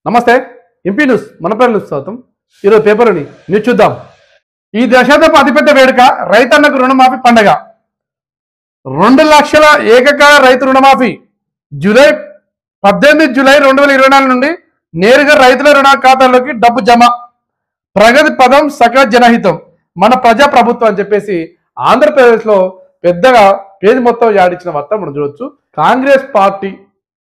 నమస్తే MP news Manapalli news స్వాగతం. ఈరోజు పేపర్ని న్యూస్ చూద్దాం. ఈ దశాబ్దపు అతిపెద్ద వేడుక రైతన్నకు రుణమాఫీ పండగ. 2 లక్షల ఏకకాల రైతు రుణమాఫీ జూలై 2024 నుండి నేరుగా రైతుల రుణ ఖాతాల్లోకి డబ్బు జమ. ప్రగతి పదం సకల జనహితం మన ప్రజా ప్రభుత్వం అని చెప్పేసి ఆంధ్రప్రదేశ్లో పెద్దగా పేజీ మొత్తం యాడిచ్చిన వార్త మనం చూడొచ్చు. కాంగ్రెస్ పార్టీ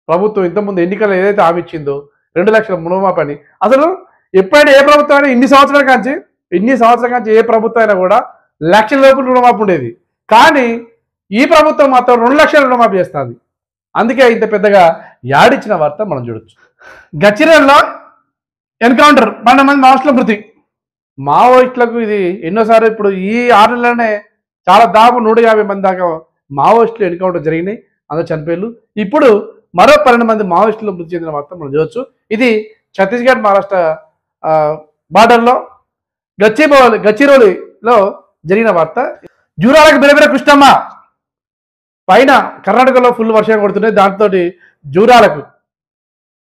ప్రభుత్వం ఇంతకుముందు ఎన్నికల్లో ఏదైతే హామీ ఇచ్చిందో 2 లక్షల రుణమాఫీ అని, అసలు ఎప్పుడైనా ఏ ప్రభుత్వం అయినా ఇన్ని సంవత్సరాల కాంచి ఏ ప్రభుత్వం అయినా కూడా లక్షల లోపు రుణమాఫీ ఉండేది. కానీ ఈ ప్రభుత్వం మాత్రం 2 లక్షల రుణమాఫీ చేస్తుంది. అందుకే ఇంత పెద్దగా యాడిచ్చిన వార్త మనం చూడొచ్చు. గచ్చిరేల్లో ఎన్కౌంటర్ 12 మంది మావోయిస్టుల మృతి. మావోయిస్టులకు ఇది ఎన్నోసార్లు ఇప్పుడు ఈ 6 నెలలోనే చాలా దాదాపు 150 మంది దాకా మావోయిస్టులు ఎన్కౌంటర్ జరిగినాయి, అందరూ చనిపోయారు. ఇప్పుడు మరో 12 మంది మావోయిస్టులు మృతి చెందిన వార్త మనం చూడొచ్చు. ఇది ఛత్తీస్గఢ్ మహారాష్ట్ర బార్డర్లో గచ్చిరోలిలో జరిగిన వార్త. జూరాలకు బిరబిర కృష్ణమ్మ పైన కర్ణాటకలో ఫుల్ వర్షం కొడుతున్నాయి. దాంతో జూరాలకు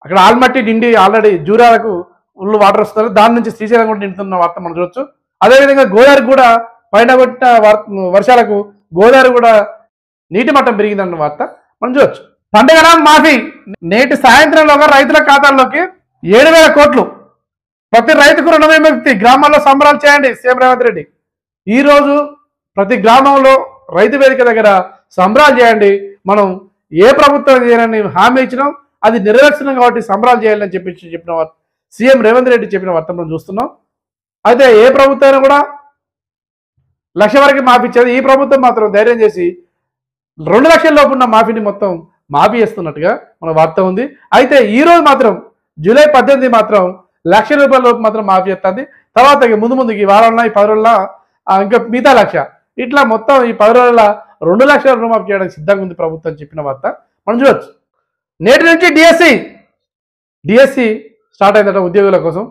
అక్కడ ఆల్మట్టి నిండి ఆల్రెడీ జూరాలకు ఫుల్ వాటర్ వస్తున్నారు. దాని నుంచి శ్రీశైలం కూడా నిండుతున్న వార్త మనం చూడొచ్చు. అదేవిధంగా గోదావరికి కూడా పైన కొట్టిన వర్షాలకు గోదావరి కూడా నీటి మట్టం పెరిగిందన్న వార్త మనం చూడొచ్చు. పండుగ మాఫీ నేటి సాయంత్రంలోగా రైతుల ఖాతాల్లోకి 7,000 కోట్లు. ప్రతి రైతుకు రుణవిముక్తి, గ్రామాల్లో సంబరాలు చేయండి సీఎం రేవంత్ రెడ్డి. ఈరోజు ప్రతి గ్రామంలో రైతు వేదిక దగ్గర సంబరాలు చేయండి. మనం ఏ ప్రభుత్వం చేయాలని హామీ ఇచ్చినాం, అది నెరవేర్చినాం కాబట్టి సంబరాలు చేయాలని చెప్పిన వార్త సీఎం రేవంత్ రెడ్డి చెప్పిన వార్త మనం చూస్తున్నాం. అయితే ఏ ప్రభుత్వం కూడా 1 లక్ష వరకు మాఫీ ఇచ్చేది, ఈ ప్రభుత్వం మాత్రం ధైర్యం చేసి 2 లక్షల లోపు ఉన్న మాఫీని మొత్తం మాఫీ చేస్తున్నట్టుగా మన వార్త ఉంది. అయితే ఈ రోజు మాత్రం జూలై 18 మాత్రం 1 లక్ష రూపాయల లోపు మాత్రం మాఫీ చేస్తుంది. తర్వాత ముందుకి ఈ వారంలో ఈ 10 రోజుల ఇంకా మిగతా 1 లక్ష, ఇట్లా మొత్తం ఈ 10 రోజుల 2 లక్షల రుణమాఫీ చేయడానికి సిద్ధంగా ఉంది ప్రభుత్వం చెప్పిన వార్త మనం చూడొచ్చు. నేటి నుంచి డిఎస్సి స్టార్ట్ అయిందట ఉద్యోగుల కోసం.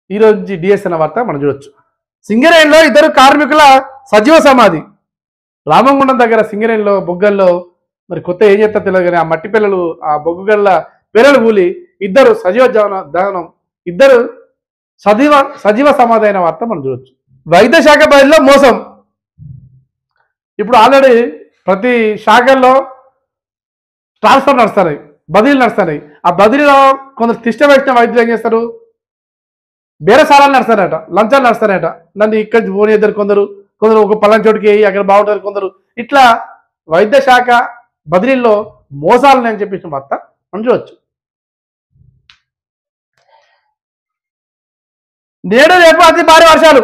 ఈ రోజు నుంచి డిఎస్సి అన్న వార్త మనం చూడొచ్చు. సింగరేణిలో 2 కార్మికుల సజీవ సమాధి. రామంగుండం దగ్గర సింగరేణిలో బొగ్గల్లో మరి కొత్త ఏం చేస్తా తెలియదు కానీ ఆ మట్టి పిల్లలు ఆ బొగ్గుగల్ల పిల్లలు కూలి 2 సజీవ దహనం, 2 సజీవ సమాధి అయిన వార్త మనం చూడొచ్చు. వైద్య శాఖ బదిలీలో మోసం. ఇప్పుడు ఆల్రెడీ ప్రతి శాఖల్లో ట్రాన్స్ఫర్ నడుస్తున్నాయి, బదిలీలు నడుస్తున్నాయి. ఆ బదిలీలో కొందరు తిష్ట వేసిన వైద్యులు ఏం చేస్తారు, బేరసారాలు నడుస్తారట, లంచాలు నడుస్తారట. నన్ను ఇక్కడి ఫోన్ చేద్దరు కొందరు ఒక పలానా చోటుకి అక్కడ బాగుంటారు కొందరు. ఇట్లా వైద్య శాఖ బదిలీల్లో మోసాలని అని చెప్పేసిన వార్త మనం చూడొచ్చు. నేడు రేపు అతి భారీ వర్షాలు.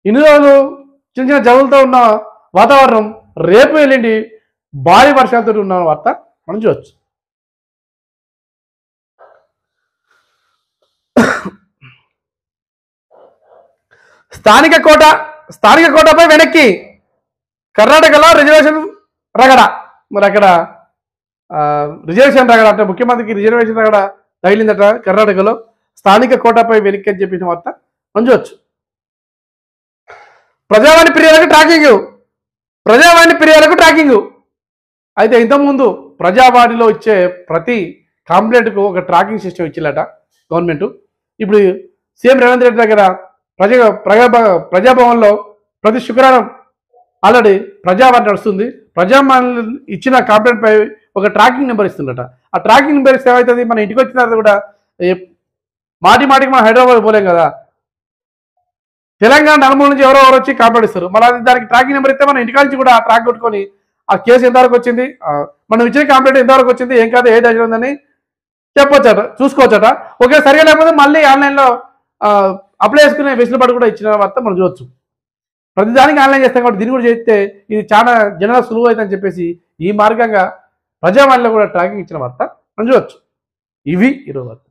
ఇన్ని రోజులు చిన్న చిన్న జవులతో ఉన్న వాతావరణం రేపు ఎల్లుండి భారీ వర్షాలతో ఉన్న వార్త మనం చూడొచ్చు. స్థానిక కోటపై వెనక్కి. కర్ణాటకలో రిజర్వేషన్ రగడ. మరి అక్కడ రిజర్వేషన్ రగడ అంటే ముఖ్యమంత్రికి రిజర్వేషన్ రగడ తగిలిందట కర్ణాటకలో. స్థానిక కోటపై వెనక్కి అని చెప్పిన వార్త మనం చూడొచ్చు. ప్రజావాణి ఫిర్యాదులకు ట్రాకింగ్. అయితే ఇంతకుముందు ప్రజావాణిలో ఇచ్చే ప్రతి కంప్లైంట్కు ఒక ట్రాకింగ్ సిస్టమ్ ఇచ్చిల్లట గవర్నమెంట్. ఇప్పుడు సీఎం రేవంత్ రెడ్డి దగ్గర ప్రజాభవన్లో ప్రతి శుక్రవారం ఆల్రెడీ ప్రజావాణి నడుస్తుంది. ప్రజావాణి ఇచ్చిన కంప్లైంట్ పై ఒక ట్రాకింగ్ నెంబర్ ఇస్తుందట. ఆ ట్రాకింగ్ నెంబర్ ఇస్తే ఏమవుతుంది, మన ఇంటికి వచ్చిన తర్వాత కూడా మాటికి మనం హైదరాబాద్ పోలేం కదా, తెలంగాణ నలుమూల నుంచి ఎవరో వచ్చి కంప్లైంట్ ఇస్తారు. మళ్ళీ దానికి ట్రాకింగ్ నెంబర్ ఇస్తే మన ఇంటికి నుంచి కూడా ఆ ట్రాక్ కొట్టుకొని ఆ కేసు ఎంతవరకు వచ్చింది, మనం ఇచ్చిన కంప్లైంట్ ఎంతవరకు వచ్చింది, ఏం కాదు ఏ దశలో ఉందని చెప్పొచ్చట, చూసుకోవచ్చట. ఓకే సరిగా లేకపోతే మళ్ళీ ఆన్లైన్లో అప్లై చేసుకునే వెసులుబాటు కూడా ఇచ్చిన వార్త మనం చూడొచ్చు. ప్రతిదానికి ఆన్లైన్ చేస్తాం కాబట్టి దీన్ని కూడా చేస్తే ఇది చాలా జనాలకు సులువు అవుతుందని చెప్పేసి ఈ మార్గంగా ప్రజావాణిలో కూడా ట్రాకింగ్ ఇచ్చిన వార్త మనం చూడొచ్చు. ఇవి ఈరోజు వార్త.